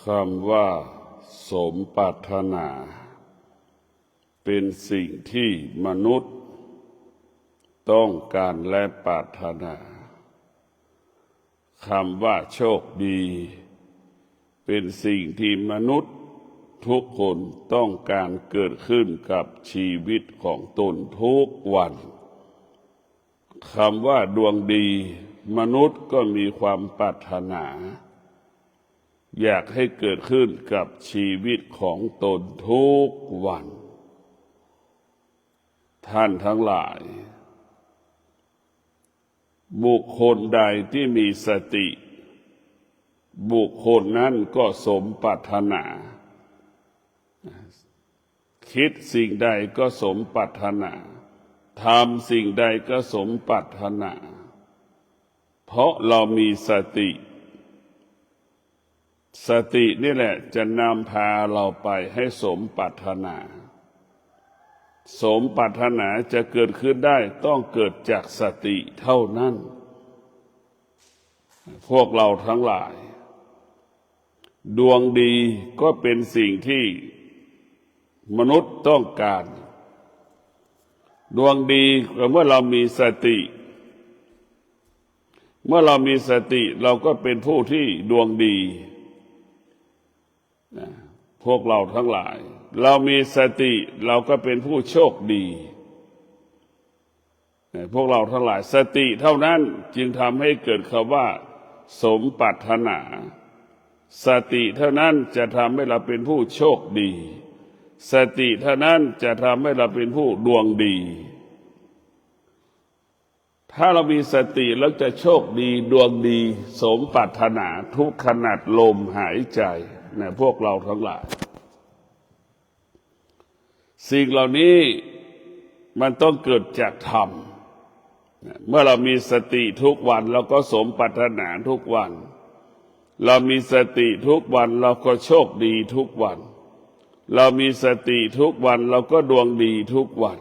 คำว่าสมปรารถนาเป็นสิ่งที่มนุษย์ต้องการและปรารถนาคำว่าโชคดีเป็นสิ่งที่มนุษย์ทุกคนต้องการเกิดขึ้นกับชีวิตของตนทุกวันคำว่าดวงดีมนุษย์ก็มีความปรารถนาอยากให้เกิดขึ้นกับชีวิตของตนทุกวันท่านทั้งหลายบุคคลใดที่มีสติบุคคลนั้นก็สมปรารถนาคิดสิ่งใดก็สมปรารถนาทำสิ่งใดก็สมปรารถนาเพราะเรามีสติสตินี่แหละจะนำพาเราไปให้สมปรารถนาสมปรารถนาจะเกิดขึ้นได้ต้องเกิดจากสติเท่านั้นพวกเราทั้งหลายดวงดีก็เป็นสิ่งที่มนุษย์ต้องการดวงดีก็เมื่อเรามีสติเมื่อเรามีสติเราก็เป็นผู้ที่ดวงดีพวกเราทั้งหลายเรามีสติเราก็เป็นผู้โชคดีพวกเราทั้งหลายสติเท่านั้นจึงทำให้เกิดคำว่าสมปรารถนาสติเท่านั้นจะทำให้เราเป็นผู้โชคดีสติเท่านั้นจะทำให้เราเป็นผู้ดวงดีถ้าเรามีสติแล้วจะโชคดีดวงดีสมปรารถนาทุกขณะลมหายใจพวกเราทั้งหลายสิ่งเหล่านี้มันต้องเกิดจากธรรมเมื่อเรามีสติทุกวันเราก็สมปรารถนาทุกวันเรามีสติทุกวันเราก็โชคดีทุกวันเรามีสติทุกวันเราก็ดวงดีทุกวัน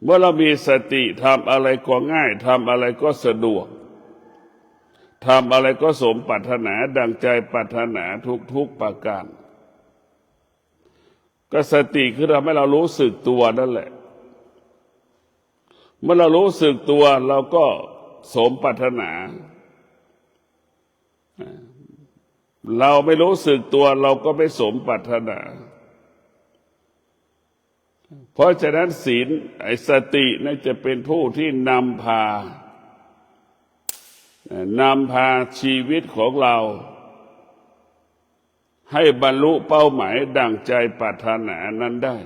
เมื่อเรามีสติทำอะไรก็ง่ายทำอะไรก็สะดวกทำอะไรก็สมปรารถนาดังใจปรารถนาทุกประการก็สติคือทำให้เรารู้สึกตัวนั่นแหละเมื่อเรารู้สึกตัวเราก็สมปรารถนาเราไม่รู้สึกตัวเราก็ไม่สมปรารถนาเพราะฉะนั้นศีลสตินั่นจะเป็นผู้ที่นำพาชีวิตของเราให้บรรลุเป้าหมายดังใจปรารถนานั้นได้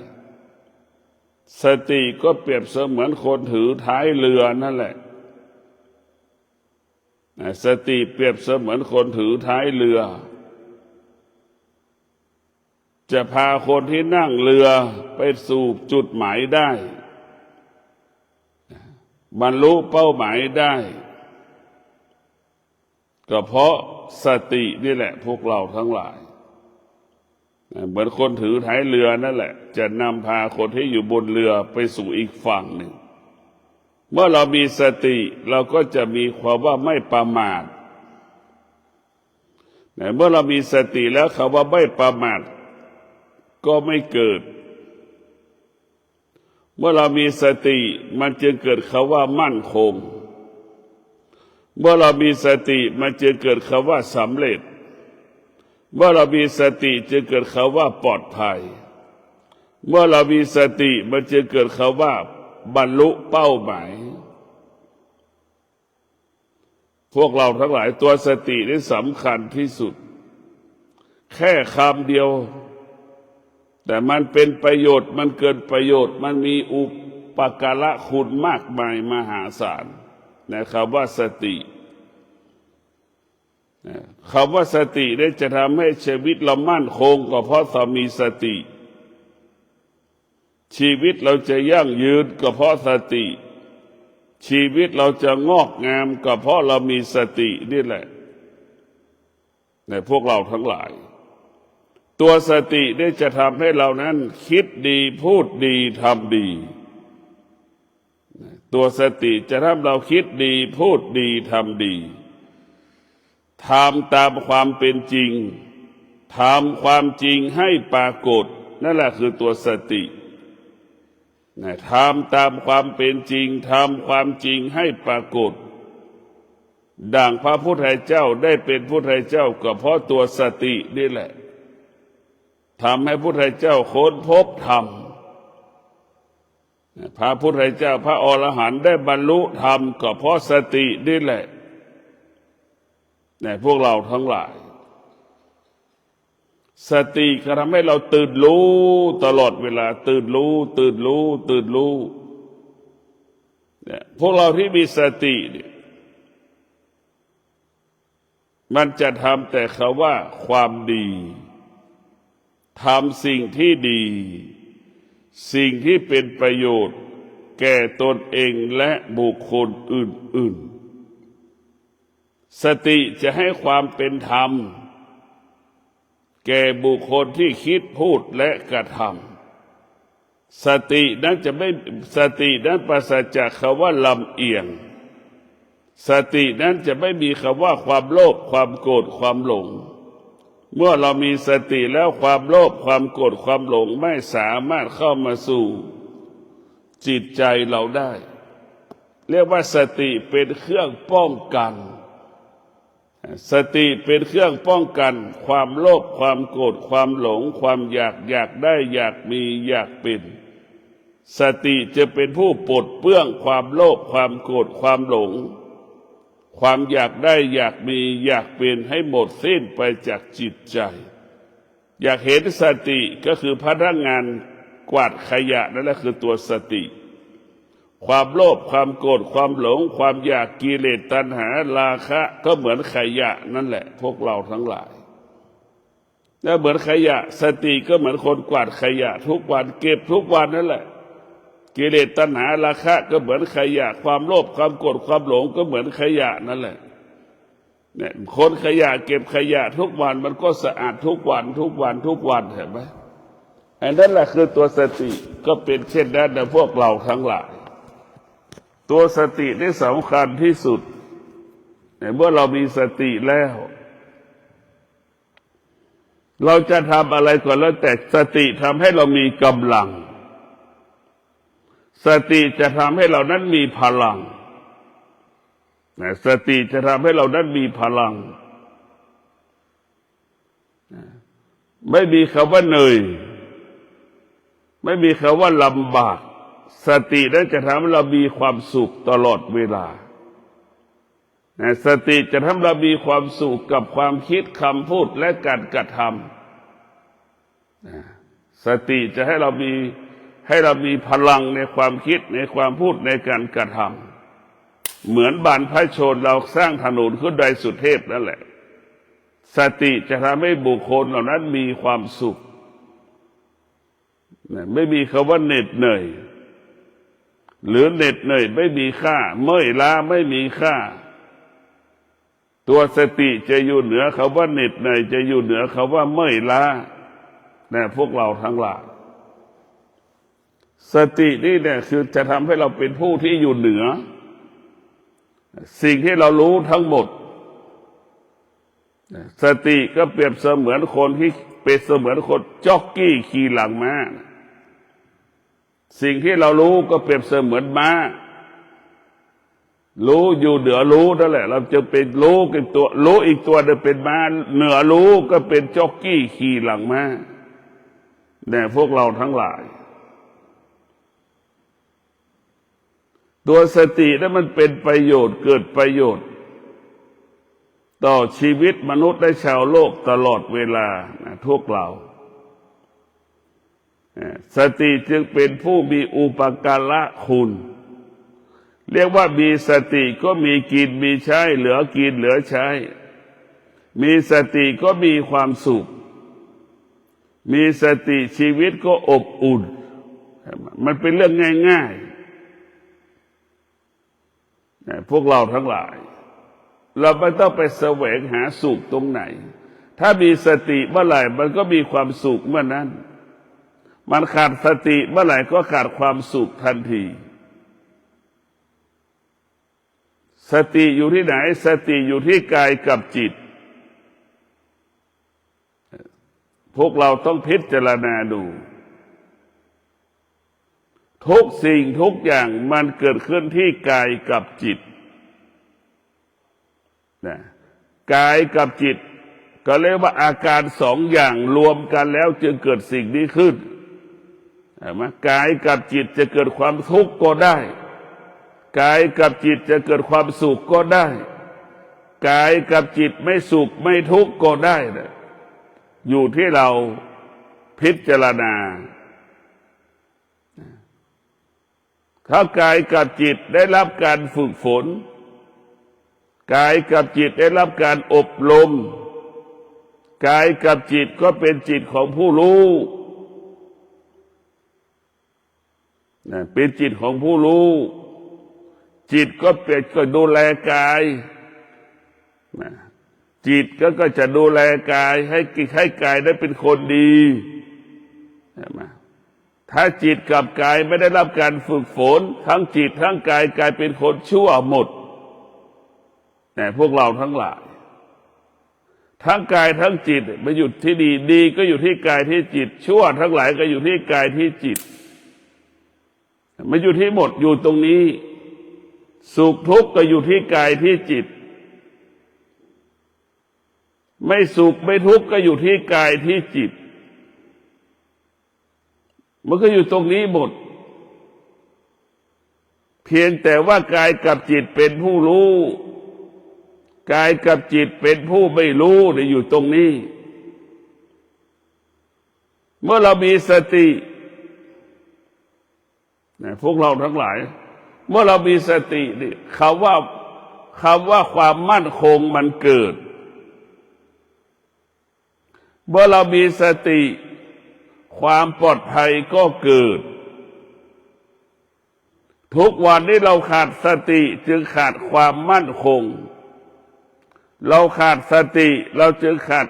สติก็เปรียบเสมือนคนถือท้ายเรือนั่นแหละสติเปรียบเสมือนคนถือท้ายเรือจะพาคนที่นั่งเรือไปสู่จุดหมายได้บรรลุเป้าหมายได้ก็เพราะสตินี่แหละพวกเราทั้งหลายเหมือนคนถือท้ายเรือนั่นแหละจะนำพาคนที่อยู่บนเรือไปสู่อีกฝั่งหนึ่งเมื่อเรามีสติเราก็จะมีความว่าไม่ประมาทเมื่อเรามีสติแล้วคำว่าไม่ประมาทก็ไม่เกิดเมื่อเรามีสติมันจึงเกิดคำว่ามั่นคงเมื่อเรามีสติมันจึงเกิดคำว่าสำเร็จเมื่อเรามีสติจึงเกิดคำว่าปลอดภัยเมื่อเรามีสติมันจึงเกิดคำว่าบรรลุเป้าหมายพวกเราทั้งหลายตัวสตินี่สำคัญที่สุดแค่คำเดียวแต่มันเป็นประโยชน์มันเกินประโยชน์มันมีอุปการะคุณมากมายมหาศาลนะครับว่าสติคำว่าสติได้จะทำให้ชีวิตเรามั่นคงก็เพราะเรามีสติชีวิตเราจะยั่งยืนก็เพราะสติชีวิตเราจะงอกงามก็เพราะเรามีสตินี่แหละพวกเราทั้งหลายตัวสติได้จะทำให้เรานั้นคิดดีพูดดีทำดีตัวสติจะทำเราคิดดีพูดดีทำดี ทำตามความเป็นจริงทำความจริงให้ปรากฏนั่นแหละคือตัวสติทำตามความเป็นจริงทำความจริงให้ปรากฏดังพระพุทธเจ้าได้เป็นพุทธเจ้าก็เพราะตัวสตินี่แหละทำให้พุทธเจ้าค้นพบธรรมพระพุทธเจ้าพระอรหันต์ได้บรรลุธรรมก็เพราะสตินี่แหละพวกเราทั้งหลายสติก็ทำให้เราตื่นรู้ตลอดเวลาตื่นรู้ตื่นรู้ตื่นรู้พวกเราที่มีสติเนี่ยมันจะทำแต่คำว่าความดีทำสิ่งที่ดีสิ่งที่เป็นประโยชน์แก่ตนเองและบุคคลอื่นๆสติจะให้ความเป็นธรรมแก่บุคคลที่คิดพูดและกระทำสตินั้นจะไม่สตินั้นปราศจากคำว่าลำเอียงสตินั้นจะไม่มีคำว่าความโลภความโกรธความหลงเมื่อเรามีสติแล้วความโลภความโกรธความหลงไม่สามารถเข้ามาสู่จิตใจเราได้เรียกว่าสติเป็นเครื่องป้องกันสติเป็นเครื่องป้องกันความโลภความโกรธความหลงความอยากได้อยากมีอยากเป็นสติจะเป็นผู้ปลดเปลื้องความโลภความโกรธความหลงความอยากได้อยากมีอยากเป็นให้หมดสิ้นไปจากจิตใจอยากเห็นสติก็คือพนักงานกวาดขยะนั่นแหละคือตัวสติความโลภความโกรธความหลงความอยากกิเลสตัณหาราคะก็เหมือนขยะนั่นแหละพวกเราทั้งหลายและเหมือนขยะสติก็เหมือนคนกวาดขยะทุกวันเก็บทุกวันนั่นแหละกิเลสตัณหาราคะก็เหมือนขยะความโลภความโกรธความหลงก็เหมือนขยะนั่นแหละเนี่ยคนขยะเก็บขยะทุกวันมันก็สะอาดทุกวันทุกวันทุกวันเห็นไหมอันนั้นแหละคือตัวสติก็เป็นเช่นนั้นนะพวกเราทั้งหลายตัวสตินี่สำคัญที่สุดเมื่อเรามีสติแล้วเราจะทำอะไรก่อนแล้วแต่สติทำให้เรามีกำลังสติจะทำให้เรานั้นมีพลังสติจะทำให้เรานั้นมีพลังไม่มีคำว่าเหนื่อยไม่มีคำว่าลำบากสตินั้นจะทำให้เรามีความสุขตลอดเวลาสติจะทำให้เรามีความสุขกับความคิดคำพูดและการกระทำสติจะให้เรามีพลังในความคิดในความพูดในการกระทำเหมือนบรรพชนเราสร้างถนนขึ้นโดยสุเทพนั่นแหละสติจะทำให้บุคคลเหล่านั้นมีความสุขไม่มีคำว่าเหน็ดเหนื่อยหรือเหน็ดเหนื่อยไม่มีค่าเมื่อยล้าไม่มีค่าตัวสติจะอยู่เหนือคำว่าเหน็ดเหนื่อยจะอยู่เหนือคำว่าเมื่อยล้าพวกเราทั้งหลายสตินี่เนี่ยคือจะทำให้เราเป็นผู้ที่อยู่เหนือสิ่งที่เรารู้ทั้งหมดสติก็เปรียบเสมือนคนที่เป็นเสมือนคนจ็อกกี้ขี่หลังม้าสิ่งที่เรารู้ก็เปรียบเสมือนม้ารู้อยู่เหนือรู้นั่นแหละเราจะเป็นรู้อีกตัวรู้อีกตัวจะเป็นม้าเหนือรู้ก็เป็นจ็อกกี้ขี่หลังม้าพวกเราทั้งหลายตัวสตินั้นมันเป็นประโยชน์เกิดประโยชน์ต่อชีวิตมนุษย์และชาวโลกตลอดเวลาพวกเราสติจึงเป็นผู้มีอุปการะคุณเรียกว่ามีสติก็มีกินมีใช้เหลือกินเหลือใช้มีสติก็มีความสุขมีสติชีวิตก็อบอุ่นมันเป็นเรื่องง่ายๆพวกเราทั้งหลายเราไม่ต้องไปแสวงหาสุขตรงไหนถ้ามีสติเมื่อไหร่มันก็มีความสุขเมื่อนั้นมันขาดสติเมื่อไหร่ก็ขาดความสุขทันทีสติอยู่ที่ไหนสติอยู่ที่กายกับจิต พวกเราต้องพิจารณาดูทุกสิ่งทุกอย่างมันเกิดขึ้นที่กายกับจิตนะกายกับจิตก็เรียกว่าอาการสองอย่างรวมกันแล้วจึงเกิดสิ่งนี้ขึ้นเห็นไหมกายกับจิตจะเกิดความทุกข์ก็ได้กายกับจิตจะเกิดความสุขก็ได้กายกับจิตไม่สุขไม่ทุกข์ก็ได้นะอยู่ที่เราพิจารณาถ้ากายกับจิตได้รับการฝึกฝนกายกับจิตได้รับการอบรมกายกับจิตก็เป็นจิตของผู้รู้เป็นจิตของผู้รู้จิตก็เป็นก็ดูแลกายจิตก็จะดูแลกายให้กายได้เป็นคนดีใช่ไหมถ้าจิตกับกายไม่ได้รับการฝึกฝนทั้งจิตทั้งกายกลายเป็นคนชั่วหมดแต่พวกเราทั้งหลายทั้งกายทั้งจิตมาอยู่ที่ดีดีก็อยู่ที่กายที่จิตชั่วทั้งหลายก็อยู่ที่กายที่จิตมาอยู่ที่หมดอยู่ตรงนี้สุขทุกข์ก็อยู่ที่กายที่จิตไม่สุขไม่ทุกข์ก็อยู่ที่กายที่จิตมันก็อยู่ตรงนี้หมดเพียงแต่ว่ากายกับจิตเป็นผู้รู้กายกับจิตเป็นผู้ไม่รู้เนี่ยอยู่ตรงนี้เมื่อเรามีสติพวกเราทั้งหลายเมื่อเรามีสตินี่คำว่าความมั่นคงมันเกิดเมื่อเรามีสติความปลอดภัยก็เกิดทุกวันนี้เราขาดสติจึงขาดความมั่นคงเราขาดสติเราจึงขาด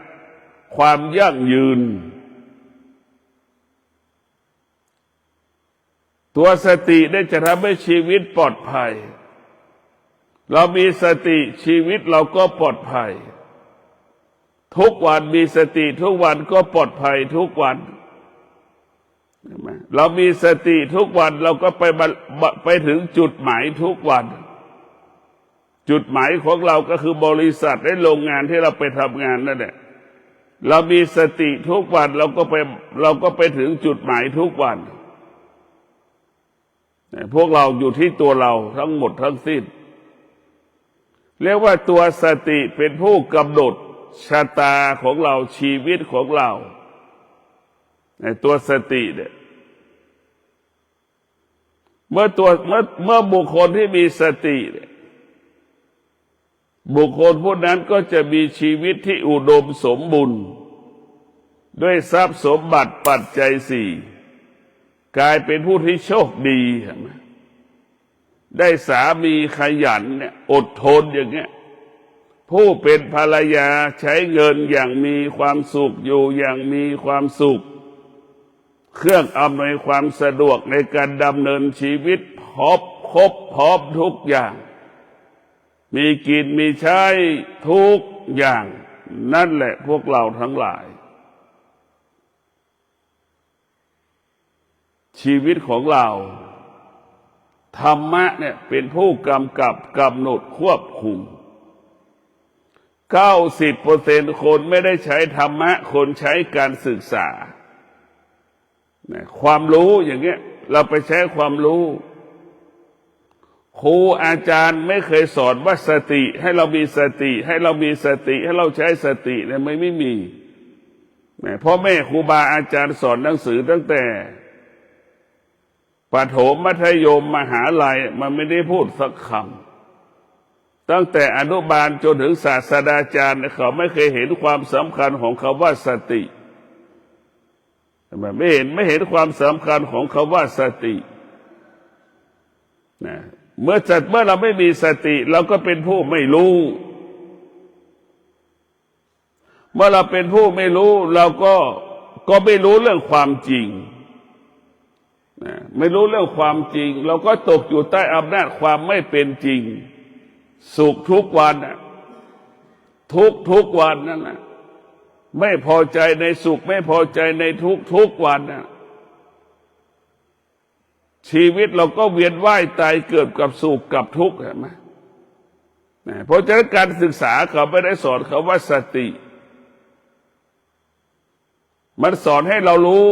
ความยั่งยืนตัวสติได้จะทำให้ชีวิตปลอดภัยเรามีสติชีวิตเราก็ปลอดภัยทุกวันมีสติทุกวันก็ปลอดภัยทุกวันเรามีสติทุกวันเราก็ไปถึงจุดหมายทุกวันจุดหมายของเราก็คือบริษัทและโรงงานที่เราไปทำงานนั่นแหละเรามีสติทุกวันเราก็ไปถึงจุดหมายทุกวันพวกเราอยู่ที่ตัวเราทั้งหมดทั้งสิ้นเรียกว่าตัวสติเป็นผู้กำหนดชะตาของเราชีวิตของเราในตัวสติเนี่ยเมื่อบุคคลที่มีสติเนี่ยบุคคลผู้นั้นก็จะมีชีวิตที่อุดมสมบูรณ์ด้วยทรัพย์สมบัติปัจจัยสี่กลายเป็นผู้ที่โชคดีได้สามีขยันเนี่ยอดทนอย่างเงี้ยผู้เป็นภรรยาใช้เงินอย่างมีความสุขอยู่อย่างมีความสุขเครื่องอำนวยความสะดวกในการดำเนินชีวิตครบพร้อมทุกอย่างมีกินมีใช้ทุกอย่างนั่นแหละพวกเราทั้งหลายชีวิตของเราธรรมะเนี่ยเป็นผู้กำกับกำหนดควบคุม 90% คนไม่ได้ใช้ธรรมะคนใช้การศึกษาความรู้อย่างเงี้ยเราไปใช้ความรู้ครูอาจารย์ไม่เคยสอนว่าสติให้เรามีสติให้เรามีสติให้เราใช้สติเนี่ยไม่มีพ่อแม่ครูบาอาจารย์สอนหนังสือตั้งแต่ประถมมัธยมมหาลัยมันไม่ได้พูดสักคำตั้งแต่อนุบาลจนถึงศาสตราจารย์เขาไม่เคยเห็นความสำคัญของคำว่าสติไม่เห็นความสำคัญของคำว่าสตินะเมื่อเราไม่มีสติเราก็เป็นผู้ไม่รู้เมื่อเราเป็นผู้ไม่รู้เราก็ไม่รู้เรื่องความจริงไม่รู้เรื่องความจริงเราก็ตกอยู่ใต้อำนาจความไม่เป็นจริงสุขทุกวันทุกวันนั่นแหละ ไม่พอใจในสุขไม่พอใจในทุกวันนะชีวิตเราก็เวียนว่ายตายเกิดกับสุขกับทุกข์เห็นไหมเพราะฉะนั้นการศึกษาเขาไม่ได้สอนเขาว่าสติมันสอนให้เรารู้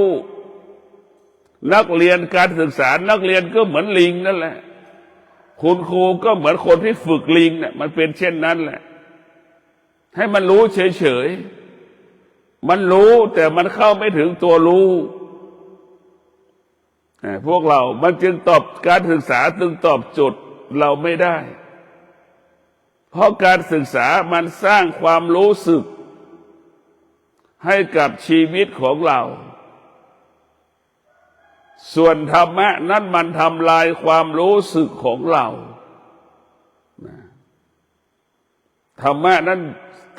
นักเรียนการศึกษานักเรียนก็เหมือนลิงนั่นแหละคุณครูก็เหมือนคนที่ฝึกลิงเนี่ยมันเป็นเช่นนั้นแหละให้มันรู้เฉยๆมันรู้แต่มันเข้าไม่ถึงตัวรู้พวกเรามันจึงตอบการศึกษาจึงตอบโจทย์เราไม่ได้เพราะการศึกษามันสร้างความรู้สึกให้กับชีวิตของเราส่วนธรรมะนั้นมันทำลายความรู้สึกของเราธรรมะนั้น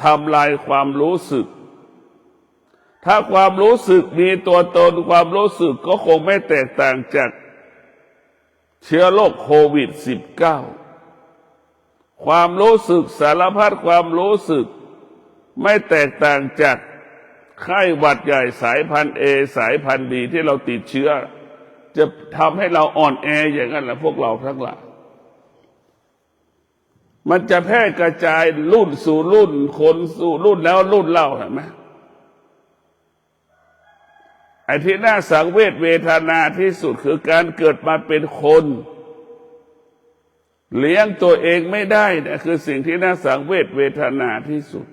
ทำลายความรู้สึกถ้าความรู้สึกมีตัวตนความรู้สึกก็คงไม่แตกต่างจากเชื้อโรคโควิด -19 ความรู้สึกสารพัดความรู้สึกไม่แตกต่างจากไข้หวัดใหญ่สายพันธุ์เอสายพันธุ์บีที่เราติดเชื้อจะทำให้เราอ่อนแออย่างนั้นแหละพวกเราทั้งหลายมันจะแพร่กระจายรุ่นสู่รุ่นคนสู่รุ่นแล้วรุ่นเล่าเห็นไหมไอ้ที่น่าสังเวชเวทนาที่สุดคือการเกิดมาเป็นคนเลี้ยงตัวเองไม่ได้เนี่ยคือสิ่งที่น่าสังเวชเวทนาที่สุด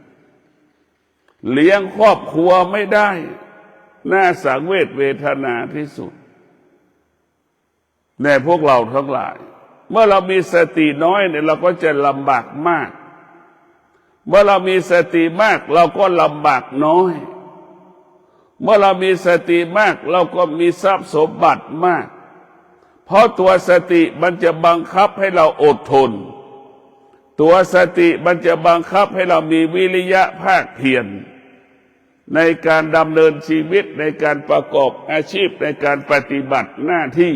เลี้ยงครอบครัวไม่ได้น่าสังเวชเวทนาที่สุดในพวกเราทั้งหลายเมื่อเรามีสติน้อยเนี่ยเราก็จะลำบากมากเมื่อเรามีสติมากเราก็ลำบากน้อยเมื่อเรามีสติมากเราก็มีทรัพย์สมบัติมากเพราะตัวสติมันจะบังคับให้เราอดทนตัวสติมันจะบังคับให้เรามีวิริยะภาคเพียรในการดำเนินชีวิตในการประกอบอาชีพในการปฏิบัติหน้าที่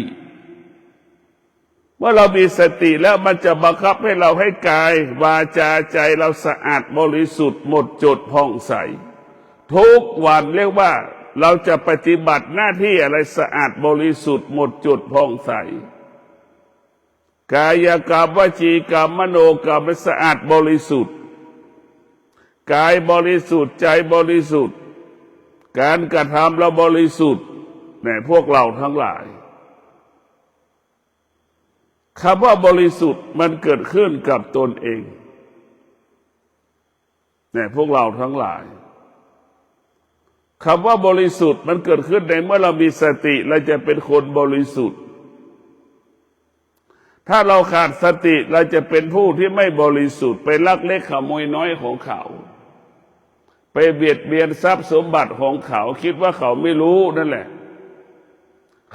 เมื่อเรามีสติแล้วมันจะบังคับให้เราให้กายวาจาใจเราสะอาดบริสุทธิ์หมดจดผ่องใสทุกวันเรียกว่าเราจะปฏิบัติหน้าที่อะไรสะอาดบริสุทธิ์หมดจดผ่องใสกายกรรมวจีกรรมมโนกรรมสะอาดบริสุทธิ์กายบริสุทธิ์ใจบริสุทธิ์การกระทำเราบริสุทธิ์ในพวกเราทั้งหลายคำว่าบริสุทธิ์มันเกิดขึ้นกับตนเองในพวกเราทั้งหลายคำว่าบริสุทธิ์มันเกิดขึ้นในเมื่อเรามีสติเราจะเป็นคนบริสุทธิ์ถ้าเราขาดสติเราจะเป็นผู้ที่ไม่บริสุทธิ์ไปลักเล็กขโมยน้อยของเขาไปเบียดเบียนทรัพย์สมบัติของเขาคิดว่าเขาไม่รู้นั่นแหละ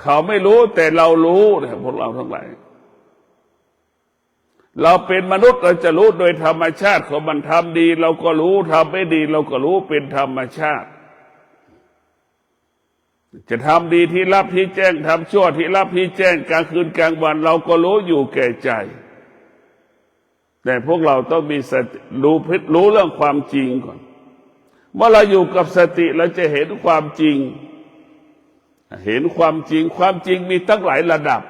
เขาไม่รู้แต่เรารู้นะพวกเราทั้งหลายเราเป็นมนุษย์เราจะรู้โดยธรรมชาติของมันทำดีเราก็รู้ทำไม่ดีเราก็รู้เป็นธรรมชาติจะทำดีที่รับที่แจ้งทำชั่วที่รับที่แจ้งกลางคืนกลางวันเราก็รู้อยู่แก่ใจแต่พวกเราต้องมีสติรู้เรื่องความจริงก่อนเมื่อเราอยู่กับสติเราจะเห็นความจริงเห็นความจริงความจริงมีตั้งหลายระดับ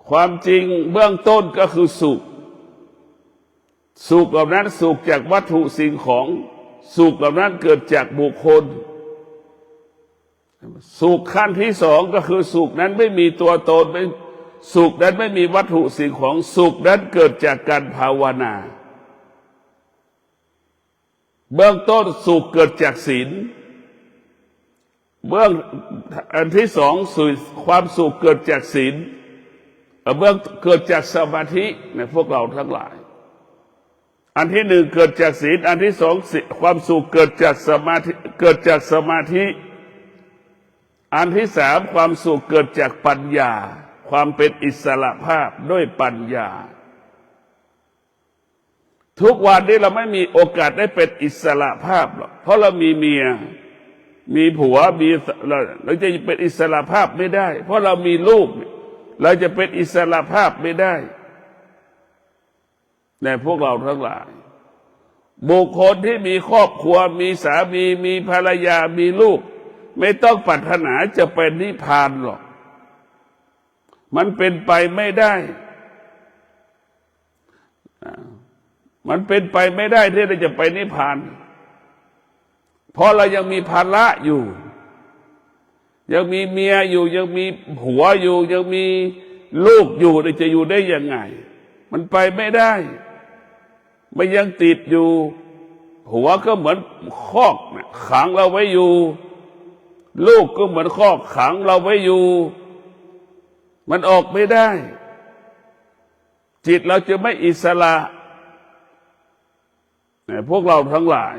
ความจริงเบื้องต้นก็คือสุขเหล่านั้นสุขจากวัตถุสิ่งของสุขเหล่านั้นเกิดจากบุคคลสุขขั้นที่สองก็คือสุขนั้นไม่มีตัวตนไม่สุขนั้นไม่มีวัตถุสิ่งของสุขนั้นเกิดจากการภาวนาเบื้องต้นสุขเกิดจากศีลอันที่สองความสุขเกิดจากศีลเกิดจากสมาธิในพวกเราทั้งหลายอันที่หนึ่งเกิดจากศีลอันที่สองความสุขเกิดจากสมาธิอันที่สามความสุขเกิดจากปัญญาความเป็นอิสระภาพด้วยปัญญาทุกวันนี้เราไม่มีโอกาสได้เป็นอิสระภาพหรอกเพราะเรามีเมียมีผัวเราจะเป็นอิสระภาพไม่ได้เพราะเรามีลูกเราจะเป็นอิสระภาพไม่ได้แต่พวกเราทั้งหลาย บุคคลที่มีครอบครัวมีสามีมีภรรยามีลูกไม่ต้องปรารถนาจะเป็นนิพพานหรอกมันเป็นไปไม่ได้มันเป็นไปไม่ได้ที่เราจะไปนิพพานเพราะเรายังมีภาระอยู่ยังมีเมียอยู่ยังมีผัวอยู่ยังมีลูกอยู่จะอยู่ได้ยังไงมันไปไม่ได้มันยังติดอยู่หัวก็เหมือนคอกขังเราไว้อยู่ลูกก็เหมือนคอกขังเราไว้อยู่มันออกไม่ได้จิตเราจะไม่อิสระพวกเราทั้งหลาย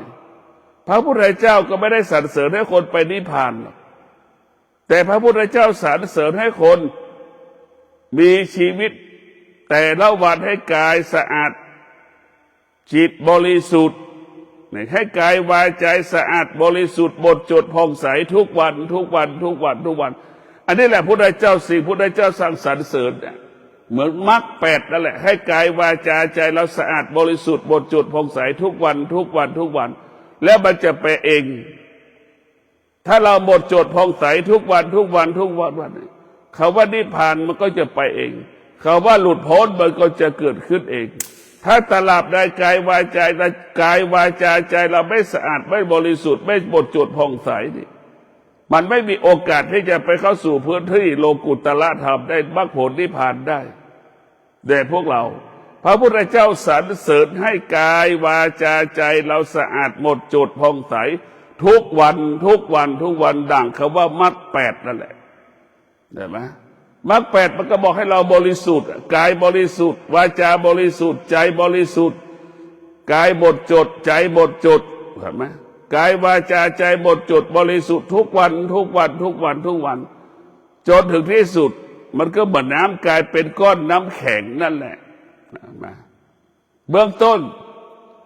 พระพุทธเจ้าก็ไม่ได้สรรเสริญให้คนไปนิพพานหรอกแต่พระพุทธเจ้าสรรเสริญให้คนมีชีวิตแต่ละวันให้กายสะอาดจิตบริสุทธิ์ให้กายวาจาสะอาดบริสุทธิ์หมดจดผ่องใสทุกวันทุกวันทุกวันทุกวันอันนี้แหละพระพุทธเจ้าสิ่งพระพุทธเจ้าสั่งสรรเสริญเหมือนมรรค8นั่นแหละให้กายวาจาใจเราสะอาดบริสุทธิ์หมดจดผ่องใสทุกวันทุกวันทุกวันแล้วมันจะไปเองถ้าเราหมดจดผ่องใสทุกวันทุกวันทุกวันคำว่านิพพานมันก็จะไปเองคำว่าหลุดพ้นมันก็จะเกิดขึ้นเองถ้าตลับได้กายวาจาใจเราไม่สะอาดไม่บริสุทธิ์ไม่หมดจดผ่องใสนี่มันไม่มีโอกาสที่จะไปเข้าสู่พื้นที่โลกุตละธรรมได้มรรคผลนิพพานได้แต่พวกเราพระพุทธเจ้าสรรเสริญให้กายวาจาใจเราสะอาดหมดจดผ่องใสทุกวันทุกวันทุกวันดังคำว่ามรรค8นั่นแหละได้ไหมมรรค8มันก็บอกให้เราบริสุทธิ์กายบริสุทธิ์วาจาบริสุทธิ์ใจบริสุทธิ์กายหมดจดใจหมดจดเห็นไหมกายวาจาใจหมดจดบริสุทธิ์ทุกวันทุกวันทุกวันทุกวันจนถึงที่สุดมันก็เหมือนน้ำกลายเป็นก้อนน้ำแข็งนั่นแหละเบื้องต้น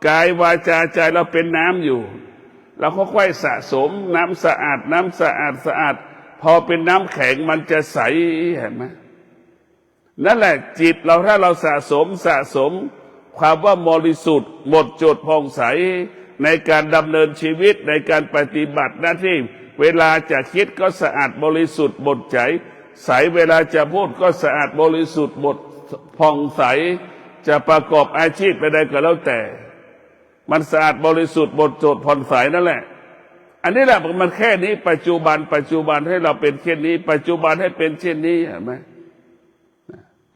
กายวาจาใจเราเป็นน้ำอยู่เราค่อยๆสะสมน้ำสะอาดสะอาดพอเป็นน้ำแข็งมันจะใสเห็นไหมนั่นแหละจิตเราถ้าเราสะสมความว่าบริสุทธิ์หมดจดผ่องใสในการดำเนินชีวิตในการปฏิบัติหน้าที่เวลาจะคิดก็สะอาดบริสุทธิ์หมดใจใสเวลาจะพูดก็สะอาดบริสุทธิ์หมดผ่องใสจะประกอบอาชีพไปใดก็แล้วแต่มันสะอาดบริสุทธิ์หมดจดผ่องใสนั่นแหละอันนี้แหละมันแค่นี้ปัจจุบันให้เราเป็นเช่นนี้ปัจจุบันให้เป็นเช่นนี้เห็นไหม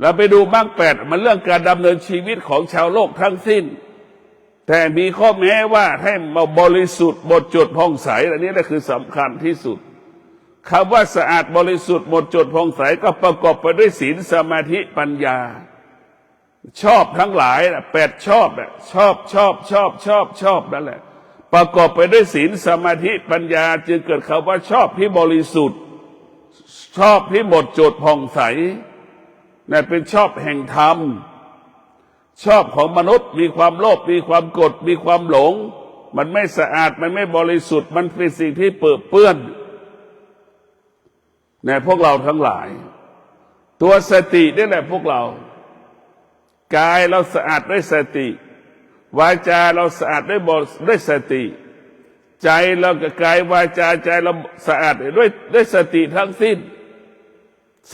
เราไปดูมรรค8มันเรื่องการดำเนินชีวิตของชาวโลกทั้งสิ้นแต่มีข้อแม้ว่าให้มาบริสุทธิ์หมดจดผ่องใสอันนี้แหละคือสำคัญที่สุดคำว่าสะอาดบริสุทธิ์หมดจดผ่องใสก็ประกอบไปด้วยศีลสมาธิปัญญาชอบทั้งหลาย8ชอบชอบนั่นแหละประกอบไปด้วยศีลสมาธิปัญญาจึงเกิดคำว่าชอบที่บริสุทธิ์ชอบที่หมดจดผ่องใสนั่นเป็นชอบแห่งธรรมชอบของมนุษย์มีความโลภมีความโกรธมีความหลงมันไม่สะอาดมันไม่บริสุทธิ์มันเป็นสิ่งที่เปื้อนในพวกเราทั้งหลายตัวสตินี่แหละพวกเรากายเราสะอาดด้วยสติวาจาเราสะอาดด้วยสติใจเรากับกายวาจาใจเราสะอาดด้วยสติทั้งสิ้น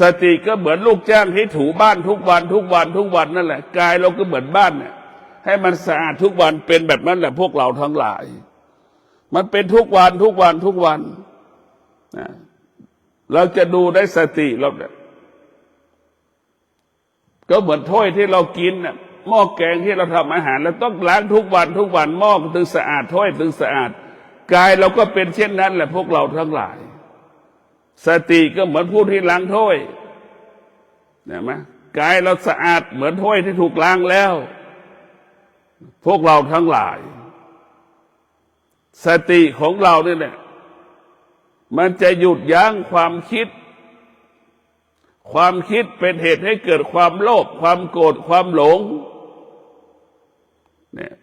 สติก็เหมือนลูกจ้างที่ถูบ้านทุกวันนั่นแหละกายเราก็เหมือนบ้านเนี่ยให้มันสะอาดทุกวันเป็นแบบนั้นแหละพวกเราทั้งหลายมันเป็นทุกวันนะเราจะดูได้สติเราเนี่ยก็เหมือนถ้วยที่เรากินน่ะหม้อแกงที่เราทำอาหารเราต้องล้างทุกวันหม้อถึงสะอาดถ้วยถึงสะอาดกายเราก็เป็นเช่นนั้นแหละพวกเราทั้งหลายสติก็เหมือนผู้ที่ล้างถ้วยเห็นไหมกายเราสะอาดเหมือนถ้วยที่ถูกล้างแล้วพวกเราทั้งหลายสติของเราเนี่ยมันจะหยุดยั้งความคิดเป็นเหตุให้เกิดความโลภความโกรธความหลงเนี่ย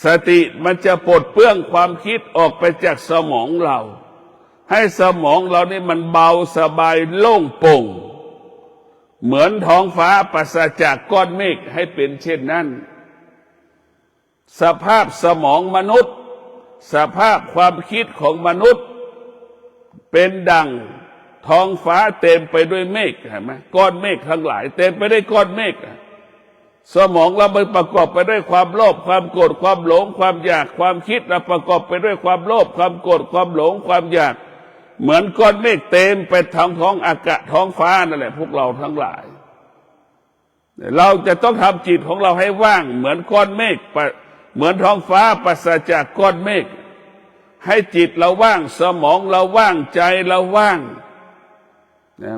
สติมันจะปลดเปลื้องความคิดออกไปจากสมองเราให้สมองเรานี่มันเบาสบายโล่งโปร่งเหมือนท้องฟ้าปราศจากก้อนเมฆให้เป็นเช่นนั้น สภาพสมองมนุษย์สภาพความคิดของมนุษย์เป็นดังท้องฟ้าเต็มไปด้วยเมฆเห็นไหมก้อนเมฆทั้งหลายเต็มไปด้วยก้อนเมฆสมองเราประกอบไปด้วยความโลภความโกรธความหลงความอยากความคิดเราประกอบไปด้วยความโลภความโกรธความหลงความอยากเหมือนก้อนเมฆเต็มไปท้องอากาศท้องฟ้านั่นแหละพวกเราทั้งหลายเราจะต้องทำจิตของเราให้ว่างเหมือนก้อนเมฆเหมือนท้องฟ้าปราศจากก้อนเมฆให้จิตเราว่างสมองเราว่างใจเราว่าง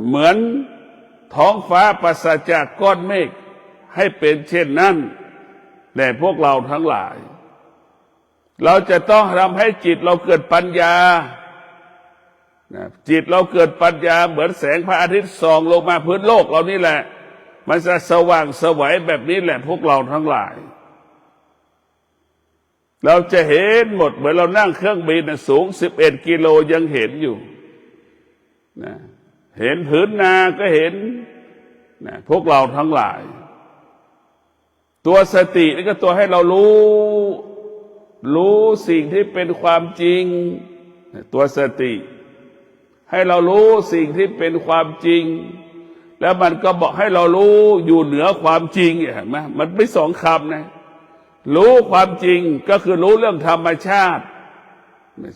เหมือนท้องฟ้าปราศจากก้อนเมฆให้เป็นเช่นนั้นแด่พวกเราทั้งหลายเราจะต้องทำให้จิตเราเกิดปัญญาจิตเราเกิดปัญญาเหมือนแสงพระอาทิตย์ส่องลงมาพื้นโลกเรานี่แหละมันจะสว่างไสวแบบนี้แหละพวกเราทั้งหลายเราจะเห็นหมดเหมือนเรานั่งเครื่องบินสูง11 กิโลยังเห็นอยู่นะเห็นผืนนาก็เห็นนะพวกเราทั้งหลายตัวสตินี่ก็ตัวให้เรารู้สิ่งที่เป็นความจริงตัวสติให้เรารู้สิ่งที่เป็นความจริงแล้วมันก็บอกให้เรารู้อยู่เหนือความจริงเห็นไหมมันไม่สองคำนะรู้ความจริงก็คือรู้เรื่องธรรมชาติ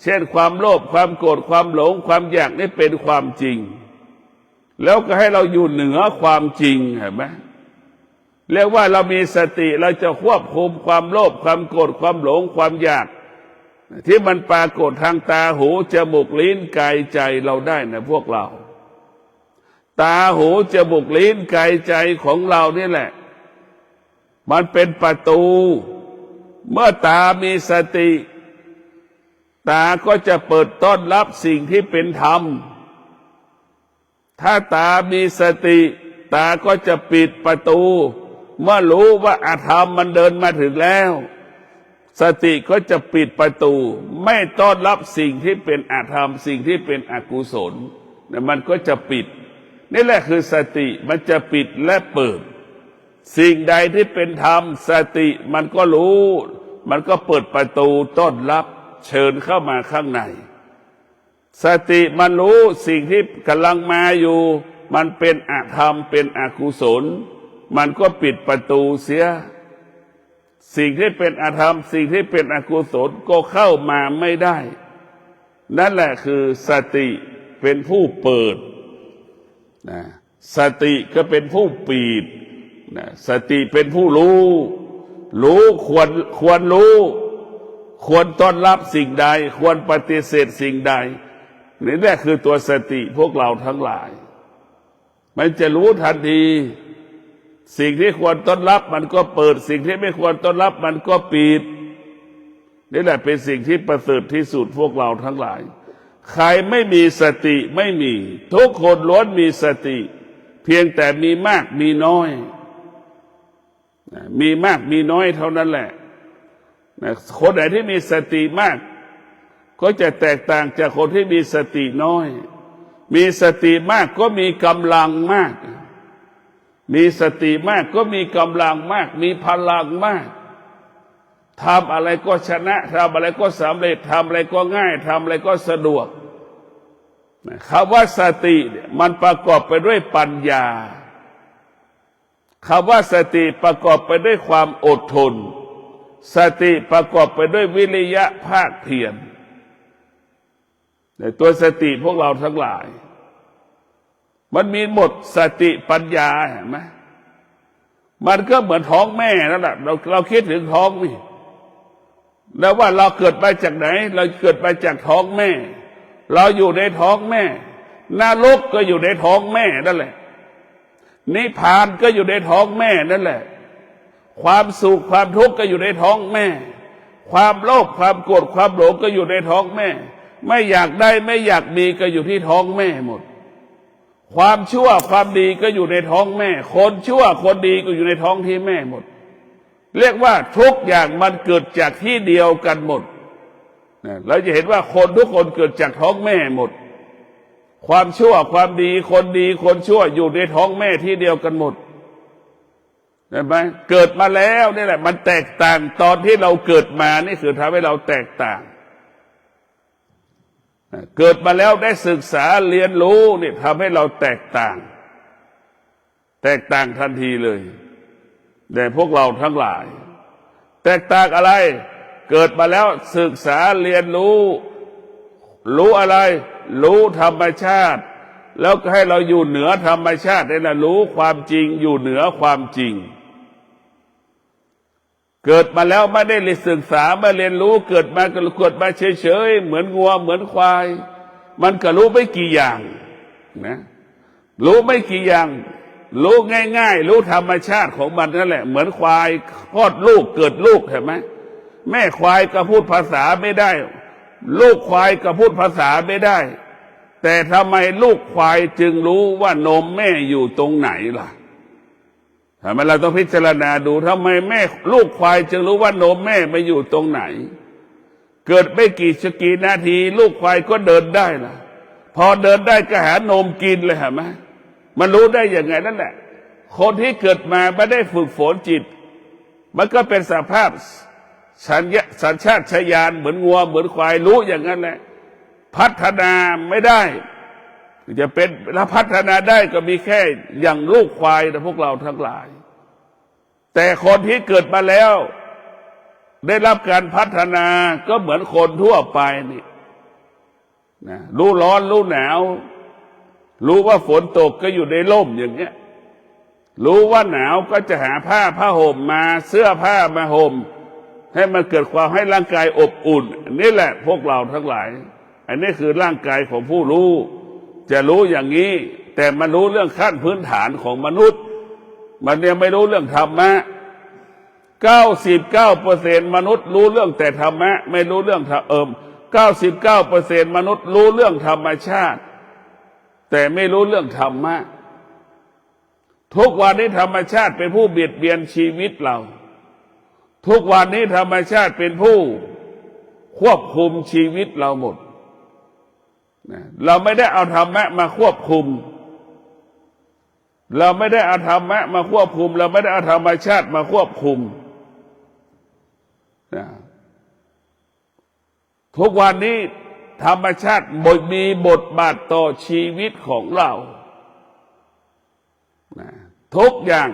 เช่นความโลภความโกรธความหลงความอยากนี่เป็นความจริงแล้วก็ให้เราอยู่เหนือความจริงเห็นไหมเรียกว่าเรามีสติเราจะควบคุมความโลภความโกรธความหลงความอยากที่มันปรากฏทางตาหูจมูกลิ้นกายใจเราได้นะพวกเราตาหูจมูกลิ้นกายใจของเรานี่แหละมันเป็นประตูเมื่อตามีสติตาก็จะเปิดต้อนรับสิ่งที่เป็นธรรมถ้าตามีสติตาก็จะปิดประตูเมื่อรู้ว่าอธรรมมันเดินมาถึงแล้วสติก็จะปิดประตูไม่ต้อนรับสิ่งที่เป็นอธรรมสิ่งที่เป็นอกุศลมันก็จะปิดนี่แหละคือสติมันจะปิดและเปิดสิ่งใดที่เป็นธรรมสติมันก็รู้มันก็เปิดประตูต้อนรับเชิญเข้ามาข้างในสติมันรู้สิ่งที่กำลังมาอยู่มันเป็นอธรรมเป็นอกุศลมันก็ปิดประตูเสียสิ่งที่เป็นอธรรมสิ่งที่เป็นอกุศลก็เข้ามาไม่ได้นั่นแหละคือสติเป็นผู้เปิดนะสติก็เป็นผู้ปิดนะสติเป็นผู้รู้ควรรู้ควรต้อนรับสิ่งใดควรปฏิเสธสิ่งใดนี่แหละคือตัวสติพวกเราทั้งหลายมันจะรู้ทันทีสิ่งที่ควรต้อนรับมันก็เปิดสิ่งที่ไม่ควรต้อนรับมันก็ปิดนี่แหละเป็นสิ่งที่ประเสริฐที่สุดพวกเราทั้งหลายใครไม่มีสติไม่มีทุกคนล้วนมีสติเพียงแต่มีมากมีน้อยมีมากมีน้อยเท่านั้นแหละคนไหนที่มีสติมากก็จะแตกต่างจากคนที่มีสติน้อยมีสติมากก็มีกำลังมากมีสติมากก็มีกำลังมากมีพลังมากทำอะไรก็ชนะทำอะไรก็สำเร็จทำอะไรก็ง่ายทำอะไรก็สะดวกคำว่าสติมันประกอบไปด้วยปัญญาคำว่าสติประกอบไปด้วยความอดทนสติประกอบไปด้วยวิริยะภาคเพียรในตัวสติพวกเราทั้งหลายมันมีหมดสติปัญญาเห็นไหมมันก็เหมือนท้องแม่นั่นแหละเราคิดถึงท้องนี่แล้วว่าเราเกิดมาจากไหนเราเกิดมาจากท้องแม่เราอยู่ในท้องแม่นรกก็อยู่ในท้องแม่นั่นแหละนิพพานก็อยู่ในท้องแม่นั่นแหละความสุขความทุกข์ก็อยู่ในท้องแม่ความโลภความโกรธความหลงก็อยู่ในท้องแม่ไม่อยากได้ไม่อยากมีก็อยู่ที่ท้องแม่หมดความชั่วความดีก็อยู่ในท้องแม่คนชั่วคนดีก็อยู่ในท้องที่แม่หมดเรียกว่าทุกอย่างมันเกิดจากที่เดียวกันหมดเราจะเห็นว่าคนทุกคนเกิดจากท้องแม่หมดความชั่วความดีคนดีคนชั่วอยู่ในท้องแม่ที่เดียวกันหมด เห็นไหมเกิดมาแล้วนี่แหละมันแตกต่างตอนที่เราเกิดมานี่คือทำให้เราแตกต่างเกิดมาแล้วได้ศึกษาเรียนรู้นี่ทำให้เราแตกต่างทันทีเลยแต่พวกเราทั้งหลายแตกต่างอะไรเกิดมาแล้วศึกษาเรียนรู้อะไรรู้ธรรมชาติแล้วก็ให้เราอยู่เหนือธรรมชาตินี่แหละรู้ความจริงอยู่เหนือความจริงเกิดมาแล้วไม่ได้ศึกษาไม่เรียนรู้เกิดมาเฉยๆเหมือนงัวเหมือนควายมันก็รู้ไม่กี่อย่างนะรู้ไม่กี่อย่างรู้ง่ายๆรู้ธรรมชาติของมันนั่นแหละเหมือนควายคลอดลูกเกิดลูกเห็นไหมแม่ควายก็พูดภาษาไม่ได้ลูกควายก็พูดภาษาไม่ได้แต่ทำไมลูกควายจึงรู้ว่านมแม่อยู่ตรงไหนล่ะทำไมเราต้องพิจารณาดูทำไมลูกควายจึงรู้ว่านมแม่ไปอยู่ตรงไหนเกิดไม่กี่นาทีลูกควายก็เดินได้ล่ะพอเดินได้ก็หานมกินเลยเห็นไหมมันรู้ได้อย่างไงนั่นแหละคนที่เกิดมาไม่ได้ฝึกฝนจิตมันก็เป็นสภาพสัญชาตญาณเหมือนงัวเหมือนควายรู้อย่างนั้นแหละพัฒนาไม่ได้จะเป็นถ้าพัฒนาได้ก็มีแค่อย่างลูกควายนะพวกเราทั้งหลายแต่คนที่เกิดมาแล้วได้รับการพัฒนาก็เหมือนคนทั่วไปนี่นะรู้ร้อนรู้หนาวรู้ว่าฝนตกก็อยู่ในร่มอย่างเงี้ยรู้ว่าหนาวก็จะหาผ้าห่มมาเสื้อผ้ามาห่มให้มันเกิดความให้ร่างกายอบอุ่นนี่แหละพวกเราทั้งหลายอันนี้คือร่างกายของผู้รู้จะรู้อย่างนี้แต่มันรู้เรื่องขั้นพื้นฐานของมนุษย์มันยังไม่รู้เรื่องธรรมะ99%มนุษย์รู้เรื่องแต่ธรรมะไม่รู้เรื่อง99%มนุษย์รู้เรื่องธรรมชาติแต่ไม่รู้เรื่องธรรมะทุกวันนี้ธรรมชาติเป็นผู้เบียดเบียนชีวิตเราทุกวันนี้ธรรมชาติเป็นผู้ควบคุมชีวิตเราหมดเราไม่ได้เอาธรรมะมาควบคุมเราไม่ได้เอาธรรมะมาควบคุมเราไม่ได้เอาธรรมชาติมาควบคุมทุกวันนี้ธรรมชาติมีบทบาทต่อชีวิตของเราทุกอย่าง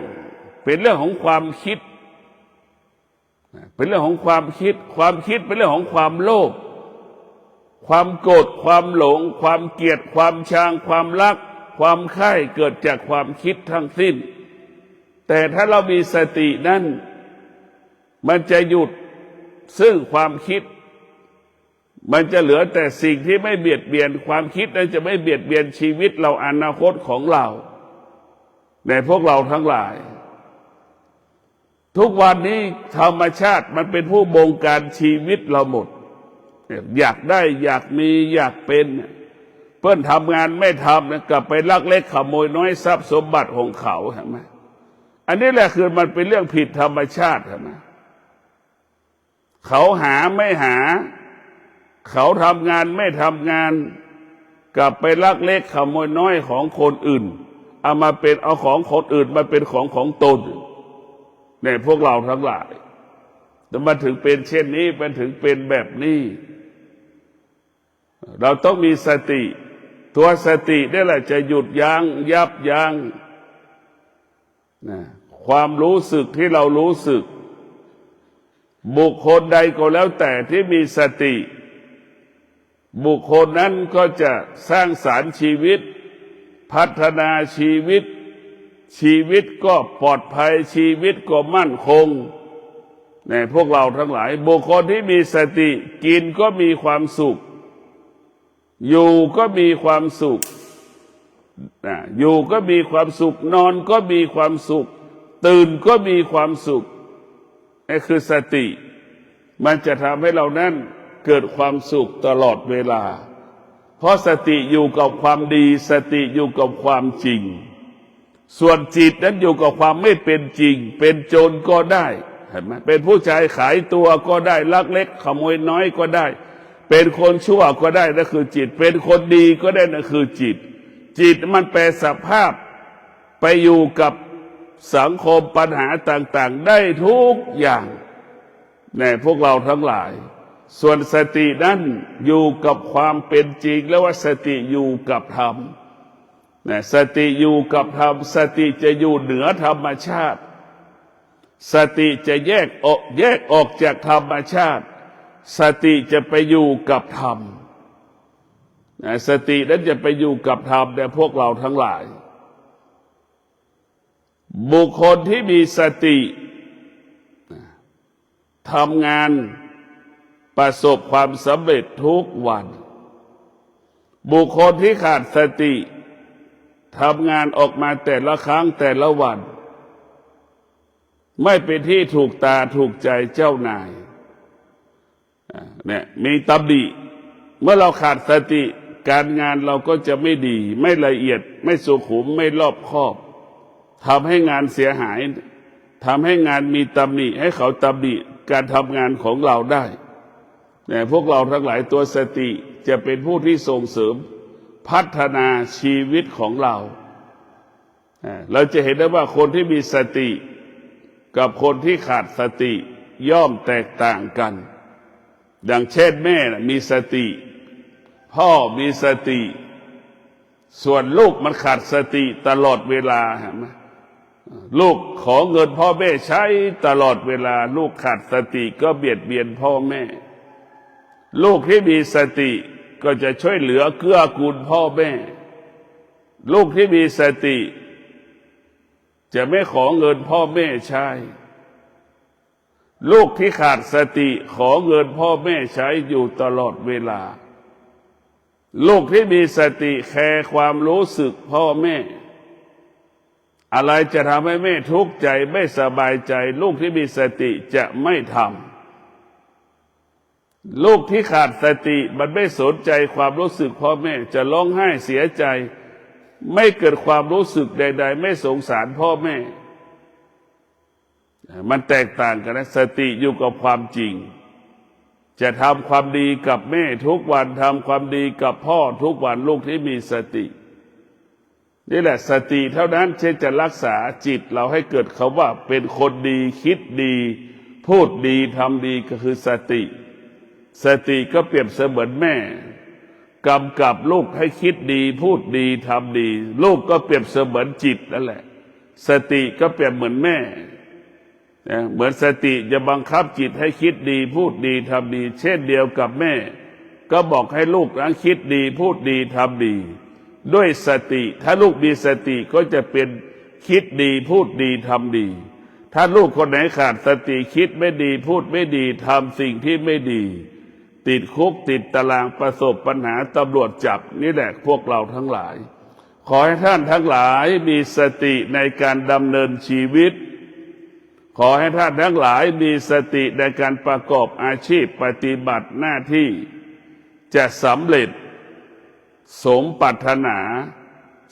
เป็นเรื่องของความคิดเป็นเรื่องของความคิดเป็นเรื่องของความโลภความโกรธความหลงความเกลียดความชังความรักความใคร่เกิดจากความคิดทั้งสิ้นแต่ถ้าเรามีสตินั้นมันจะหยุดซึ่งความคิดมันจะเหลือแต่สิ่งที่ไม่เบียดเบียนความคิดนั้นจะไม่เบียดเบียนชีวิตเราอนาคตของเราในพวกเราทั้งหลายทุกวันนี้ธรรมชาติมันเป็นผู้บงการชีวิตเราหมดอยากได้อยากมีอยากเป็นเพื่อนทำงานไม่ทำนะกลับไปลักเล็กขโมยน้อยทรัพย์สมบัติของเขาเห็นไหมอันนี้แหละคือมันเป็นเรื่องผิดธรรมชาติเห็นไหมเขาหาไม่หาเขาทำงานไม่ทำงานกลับไปลักเล็กขโมยน้อยของคนอื่นเอาของคนอื่นมาเป็นของตนในพวกเราทั้งหลายแต่มาถึงเป็นเช่นนี้มันถึงเป็นแบบนี้เราต้องมีสติตัวสตินี่แหละจะหยุดยั้งยับยั้งความรู้สึกที่เรารู้สึกบุคคลใดก็แล้วแต่ที่มีสติบุคคลนั้นก็จะสร้างสรรค์ชีวิตพัฒนาชีวิตก็ปลอดภัยชีวิตก็มั่นคงในพวกเราทั้งหลายบุคคลที่มีสติกินก็มีความสุขอยู่ก็มีความสุขอยู่ก็มีความสุขนอนก็มีความสุขตื่นก็มีความสุขนี่คือสติมันจะทำให้เรานั้นเกิดความสุขตลอดเวลาเพราะสติอยู่กับความดีสติอยู่กับความจริงส่วนจิตนั้นอยู่กับความไม่เป็นจริงเป็นโจรก็ได้เห็นไหมเป็นผู้ชายขายตัวก็ได้ลักเล็กขโมยน้อยก็ได้เป็นคนชั่วก็ได้นั่นคือจิตเป็นคนดีก็ได้นั่นคือจิตมันแปลสภาพไปอยู่กับ สังคมปัญหาต่างๆได้ทุกอย่างในพวกเราทั้งหลายส่วนสตินั้นอยู่กับความเป็นจริงแล้วว่าสติอยู่กับธรรมสติอยู่กับธรรมสติจะอยู่เหนือธรรมชาติสติจะแยกออกจากธรรมชาติสติจะไปอยู่กับธรรมสตินั้นจะไปอยู่กับธรรมในพวกเราทั้งหลายบุคคลที่มีสติทำงานประสบความสำเร็จทุกวันบุคคลที่ขาดสติทำงานออกมาแต่ละครั้งแต่ละวันไม่เป็นที่ถูกตาถูกใจเจ้านายเนี่ยมีตำหนิเมื่อเราขาดสติการงานเราก็จะไม่ดีไม่ละเอียดไม่สุขุมไม่รอบคอบทำให้งานเสียหายทำให้งานมีตำหนิให้เขาตำหนิการทำงานของเราได้แต่พวกเราทั้งหลายตัวสติจะเป็นผู้ที่ส่งเสริมพัฒนาชีวิตของเราเราจะเห็นได้ว่าคนที่มีสติกับคนที่ขาดสติย่อมแตกต่างกันดังเช่นแม่มีสติพ่อมีสติส่วนลูกมันขาดสติตลอดเวลาเห็นไหมลูกขอเงินพ่อแม่ใช้ตลอดเวลาลูกขาดสติก็เบียดเบียนพ่อแม่ลูกที่มีสติก็จะช่วยเหลือเกื้อกูลพ่อแม่ลูกที่มีสติจะไม่ขอเงินพ่อแม่ใช้ลูกที่ขาดสติขอเงินพ่อแม่ใช้อยู่ตลอดเวลาลูกที่มีสติแคร์ความรู้สึกพ่อแม่อะไรจะทำให้แม่ทุกข์ใจไม่สบายใจลูกที่มีสติจะไม่ทำลูกที่ขาดสติมันไม่สนใจความรู้สึกพ่อแม่จะร้องไห้เสียใจไม่เกิดความรู้สึกใดๆไม่สงสารพ่อแม่มันแตกต่างกันนะสติอยู่กับความจริงจะทำความดีกับแม่ทุกวันทำความดีกับพ่อทุกวันลูกที่มีสตินี่แหละสติเท่านั้นที่จะรักษาจิตเราให้เกิดคำว่าเป็นคนดีคิดดีพูดดีทำดีก็คือสติสติก็เปรียบเสมือนแม่กำกับลูกให้คิดดีพูดดีทำดีลูกก็เปรียบเสมือนจิตนั่นแหละสติก็เปรียบเหมือนแม่เหมือนสติจะบังคับจิตให้คิดดีพูดดีทำดีเช่นเดียวกับแม่ก็บอกให้ลูกนั้นคิดดีพูดดีทำดีด้วยสติถ้าลูกมีสติก็จะเป็นคิดดีพูดดีทำดีถ้าลูกคนไหนขาดสติคิดไม่ดีพูดไม่ดีทำสิ่งที่ไม่ดีติดคุกติดตารางประสบปัญหาตำรวจจับนี่แหละพวกเราทั้งหลายขอให้ท่านทั้งหลายมีสติในการดำเนินชีวิตขอให้ท่านทั้งหลายมีสติในการประกอบอาชีพปฏิบัติหน้าที่จะสำเร็จสมปรารถนา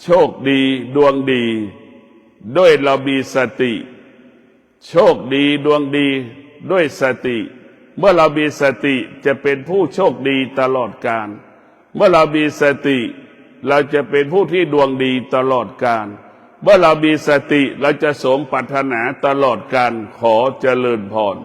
โชคดีดวงดีด้วยเรามีสติโชคดีดวงดีด้วยสติเมื่อเรามีสติจะเป็นผู้โชคดีตลอดกาลเมื่อเรามีสติเราจะเป็นผู้ที่ดวงดีตลอดกาลเมื่อเรามีสติเราจะสมปรารถนาตลอดกาลขอเจริญพร